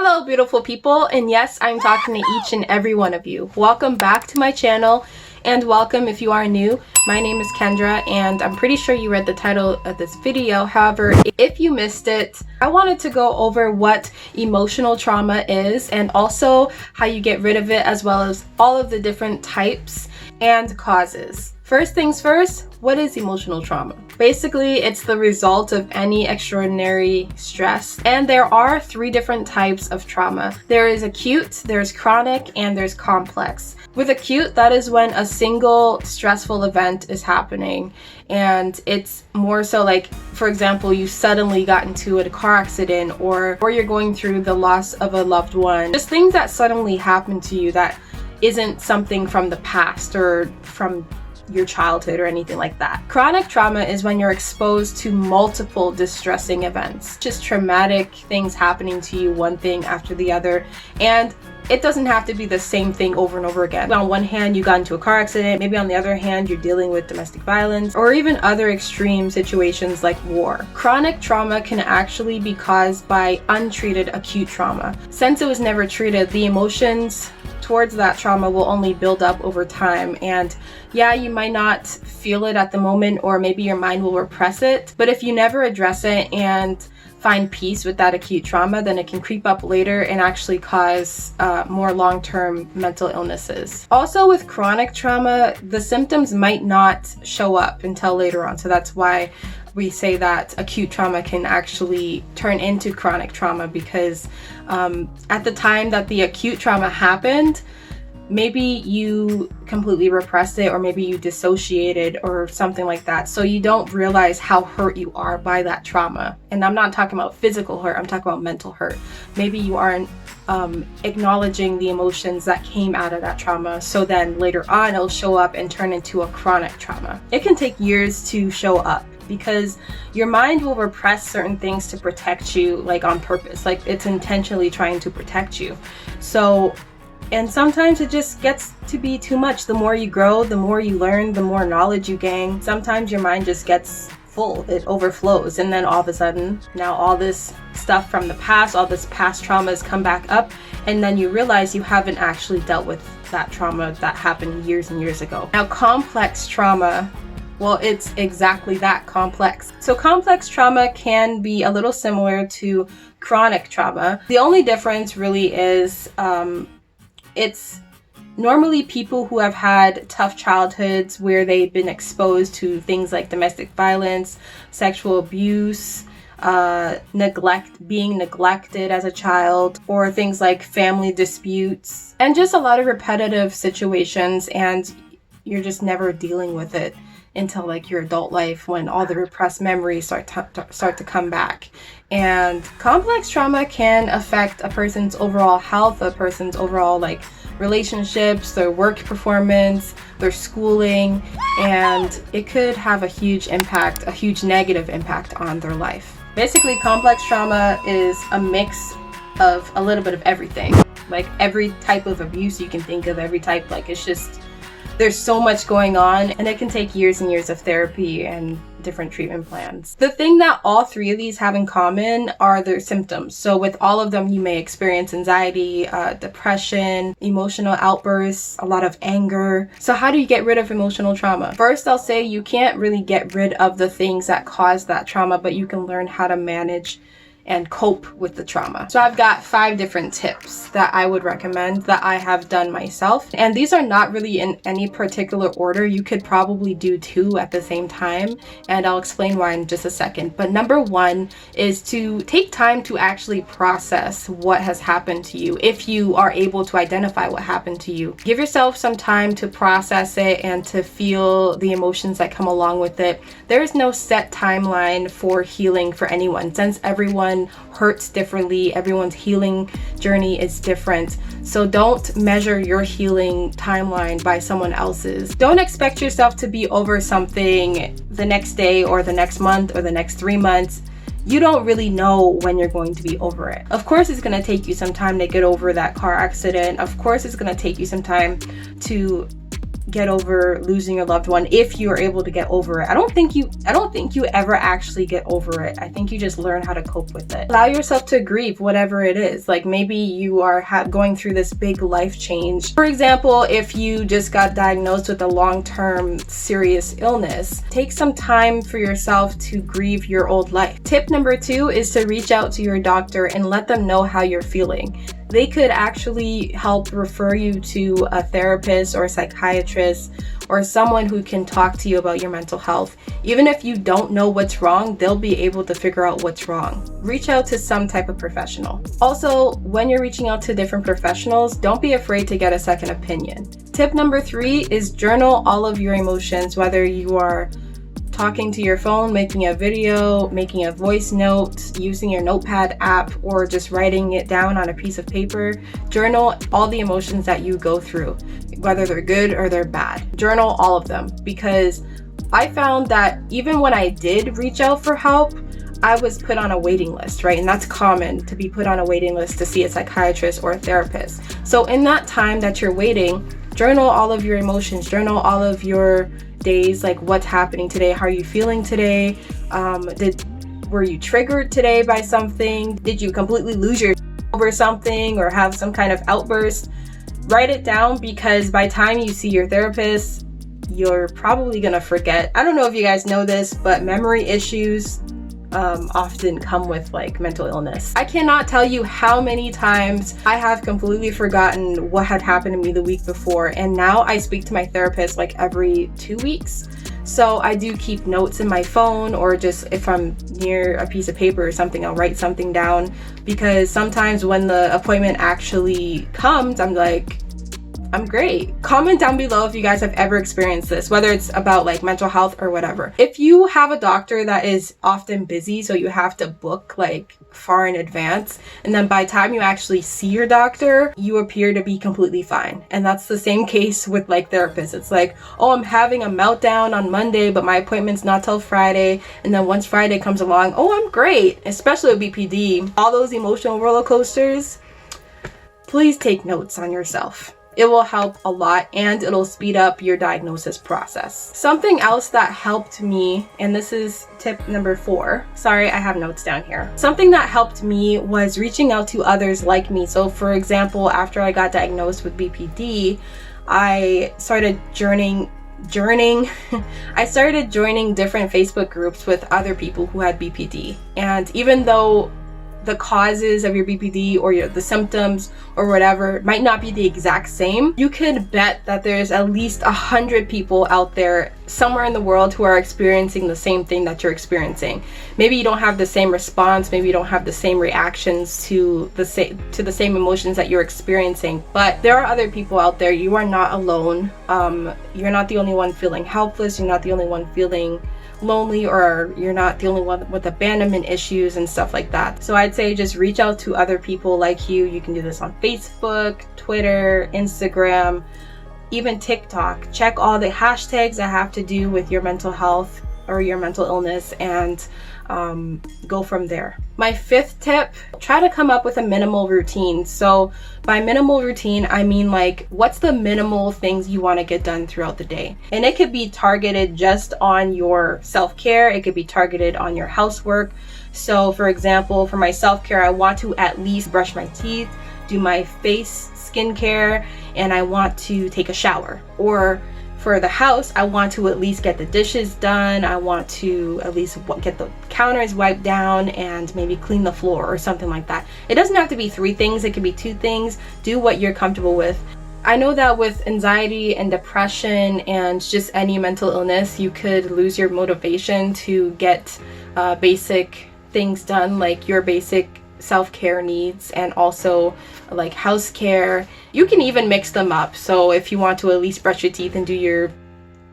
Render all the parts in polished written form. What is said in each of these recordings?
Hello beautiful people, and yes, I'm talking to each and every one of you. Welcome back to my channel, and welcome if you are new. My name is Kendra, and I'm pretty sure you read the title of this video. However, if you missed it, I wanted to go over what emotional trauma is and also how you get rid of it, as well as all of the different types and causes. First things first, what is emotional trauma? Basically, it's the result of any extraordinary stress. And there are three different types of trauma. There is acute, there's chronic, and there's complex. With acute, that is when a single stressful event is happening. And it's more so like, for example, you suddenly got into a car accident or you're going through the loss of a loved one. Just things that suddenly happen to you that isn't something from the past or from your childhood or anything like that. Chronic trauma is when you're exposed to multiple distressing events, just traumatic things happening to you, one thing after the other, and it doesn't have to be the same thing over and over again. On one hand, you got into a car accident, maybe on the other hand, you're dealing with domestic violence or even other extreme situations like war. Chronic trauma can actually be caused by untreated acute trauma. Since it was never treated, the emotions towards that trauma will only build up over time, and yeah, you might not feel it at the moment, or maybe your mind will repress it, but if you never address it and find peace with that acute trauma, then it can creep up later and actually cause more long-term mental illnesses. Also with chronic trauma, the symptoms might not show up until later on, so that's why we say that acute trauma can actually turn into chronic trauma, because at the time that the acute trauma happened, maybe you completely repressed it, or maybe you dissociated or something like that, so you don't realize how hurt you are by that trauma. And I'm not talking about physical hurt, I'm talking about mental hurt. Maybe you aren't acknowledging the emotions that came out of that trauma, so then later on it'll show up and turn into a chronic trauma. It can take years to show up, because your mind will repress certain things to protect you, like on purpose, like it's intentionally trying to protect you. So, and sometimes it just gets to be too much. The more you grow, the more you learn, the more knowledge you gain. Sometimes your mind just gets full, it overflows, and then all of a sudden, now all this stuff from the past, all this past trauma has come back up, and then you realize you haven't actually dealt with that trauma that happened years and years ago. Now, complex trauma, well, it's exactly that, complex. So complex trauma can be a little similar to chronic trauma. The only difference really is it's normally people who have had tough childhoods where they've been exposed to things like domestic violence, sexual abuse, being neglected as a child, or things like family disputes, and just a lot of repetitive situations, and you're just never dealing with it until like your adult life, when all the repressed memories start to come back. And complex trauma can affect a person's overall health, a person's overall like relationships, their work performance, their schooling, and it could have a huge impact, a huge negative impact on their life. Basically, complex trauma is a mix of a little bit of everything, like every type of abuse you can think of, every type, like it's just, there's so much going on, and it can take years and years of therapy and different treatment plans. The thing that all three of these have in common are their symptoms. So with all of them, you may experience anxiety, depression, emotional outbursts, a lot of anger. So how do you get rid of emotional trauma? First, I'll say you can't really get rid of the things that cause that trauma, but you can learn how to manage and cope with the trauma. So I've got 5 different tips that I would recommend that I have done myself. And these are not really in any particular order. You could probably do 2 at the same time, and I'll explain why in just a second. But number 1 is to take time to actually process what has happened to you. If you are able to identify what happened to you, give yourself some time to process it and to feel the emotions that come along with it. There is no set timeline for healing for anyone, since everyone hurts differently. Everyone's healing journey is different. So don't measure your healing timeline by someone else's. Don't expect yourself to be over something the next day or the next month or the next 3 months. You don't really know when you're going to be over it. Of course, it's going to take you some time to get over that car accident. Of course, it's going to take you some time to get over losing your loved one, if you are able to get over it. I don't think you ever actually get over it. I think you just learn how to cope with it. Allow yourself to grieve whatever it is. Like maybe you are going through this big life change. For example, if you just got diagnosed with a long-term serious illness, take some time for yourself to grieve your old life. Tip number 2 is to reach out to your doctor and let them know how you're feeling. They could actually help refer you to a therapist or a psychiatrist or someone who can talk to you about your mental health. Even if you don't know what's wrong, they'll be able to figure out what's wrong. Reach out to some type of professional. Also, when you're reaching out to different professionals, don't be afraid to get a second opinion. Tip number 3 is journal all of your emotions, whether you are talking to your phone, making a video, making a voice note, using your notepad app, or just writing it down on a piece of paper. Journal all the emotions that you go through, whether they're good or they're bad. Journal all of them, because I found that even when I did reach out for help, I was put on a waiting list, right? And that's common to be put on a waiting list to see a psychiatrist or a therapist. So in that time that you're waiting, journal all of your emotions, journal all of your days, like what's happening today, how are you feeling today, were you triggered today by something, did you completely lose your over something or have some kind of outburst. Write it down, because by the time you see your therapist, you're probably gonna forget. I don't know if you guys know this, but memory issues often come with like mental illness. I cannot tell you how many times I have completely forgotten what had happened to me the week before, and now I speak to my therapist like every 2 weeks. So I do keep notes in my phone, or just if I'm near a piece of paper or something, I'll write something down, because sometimes when the appointment actually comes, I'm like, I'm great. Comment down below if you guys have ever experienced this, whether it's about like mental health or whatever. If you have a doctor that is often busy, so you have to book like far in advance, and then by the time you actually see your doctor, you appear to be completely fine. And that's the same case with like therapists. It's like, oh, I'm having a meltdown on Monday, but my appointment's not till Friday. And then once Friday comes along, oh, I'm great. Especially with BPD, all those emotional roller coasters. Please take notes on yourself. It will help a lot, and it'll speed up your diagnosis process. Something else that helped me, and this is tip number 4. Sorry, I have notes down here. Something that helped me was reaching out to others like me. So for example, after I got diagnosed with BPD, I started I started joining different Facebook groups with other people who had BPD. And even though the causes of your BPD or the symptoms or whatever might not be the exact same, you could bet that there's at least 100 people out there somewhere in the world who are experiencing the same thing that you're experiencing. Maybe you don't have the same response, maybe you don't have the same reactions to the same emotions that you're experiencing, but there are other people out there. You are not alone. You're not the only one feeling helpless. You're not the only one feeling lonely, or you're not the only one with abandonment issues and stuff like that. So I'd say just reach out to other people like you. You can do this on Facebook, Twitter, Instagram, even TikTok. Check all the hashtags that have to do with your mental health or your mental illness, and go from there. My 5th tip, try to come up with a minimal routine. So by minimal routine, I mean like, what's the minimal things you want to get done throughout the day? And it could be targeted just on your self-care. It could be targeted on your housework. So for example, for my self-care, I want to at least brush my teeth, do my face skincare, and I want to take a shower. Or for the house, I want to at least get the dishes done. I want to at least get the counters wiped down and maybe clean the floor or something like that. It doesn't have to be 3 things. It could be 2 things. Do what you're comfortable with. I know that with anxiety and depression and just any mental illness, you could lose your motivation to get basic things done, like your basic self-care needs and also like house care. You can even mix them up. So if you want to at least brush your teeth and do your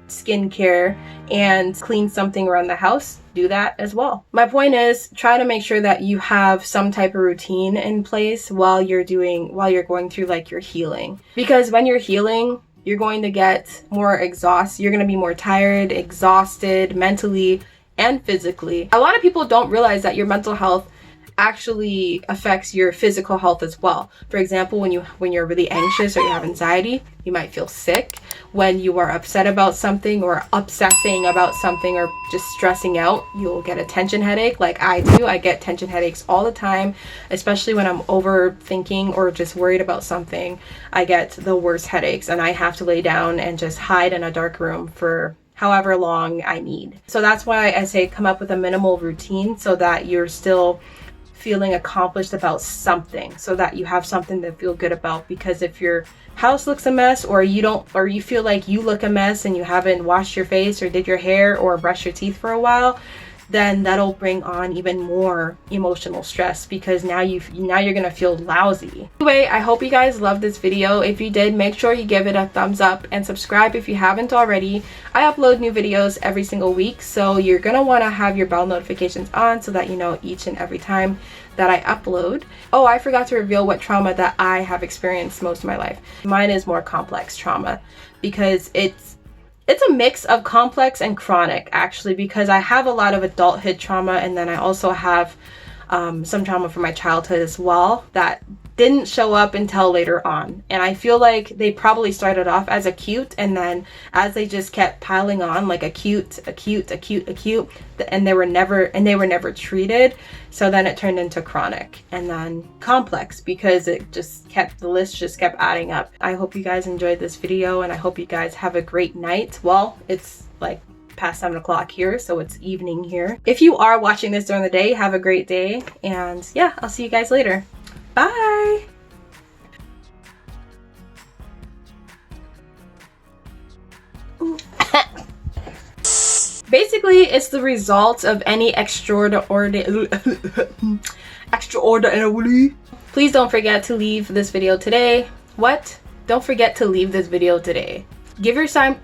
skincare and clean something around the house, do that as well. My point is, try to make sure that you have some type of routine in place while you're going through like your healing. Because when you're healing, you're going to get more exhausted. You're going to be more tired, exhausted mentally and physically. A lot of people don't realize that your mental health actually affects your physical health as well. For example, when you're really anxious or you have anxiety, you might feel sick. When you are upset about something or obsessing about something or just stressing out, you'll get a tension headache like I do. I get tension headaches all the time, especially when I'm overthinking or just worried about something. I get the worst headaches and I have to lay down and just hide in a dark room for however long I need. So that's why I say come up with a minimal routine so that you're still feeling accomplished about something, so that you have something to feel good about. Because if your house looks a mess, or you feel like you look a mess and you haven't washed your face or did your hair or brushed your teeth for a while, then that'll bring on even more emotional stress, because now you're gonna feel lousy. Anyway, I hope you guys loved this video. If you did, make sure you give it a thumbs up and subscribe if you haven't already. I upload new videos every single week, so you're gonna want to have your bell notifications on so that you know each and every time that I upload. Oh, I forgot to reveal what trauma that I have experienced most of my life. Mine is more complex trauma, because it's a mix of complex and chronic, actually, because I have a lot of adulthood trauma, and then I also have some trauma from my childhood as well that didn't show up until later on. And I feel like they probably started off as acute, and then as they just kept piling on, like acute, and they were never treated. So then it turned into chronic, and then complex, because the list just kept adding up. I hope you guys enjoyed this video, and I hope you guys have a great night. Well, it's like past 7 o'clock here, so it's evening here. If you are watching this during the day, have a great day, and yeah, I'll see you guys later. Bye! Basically, it's the result of any extraordinary. Please don't forget to leave this video today. What? Don't forget to leave this video today. Give your time.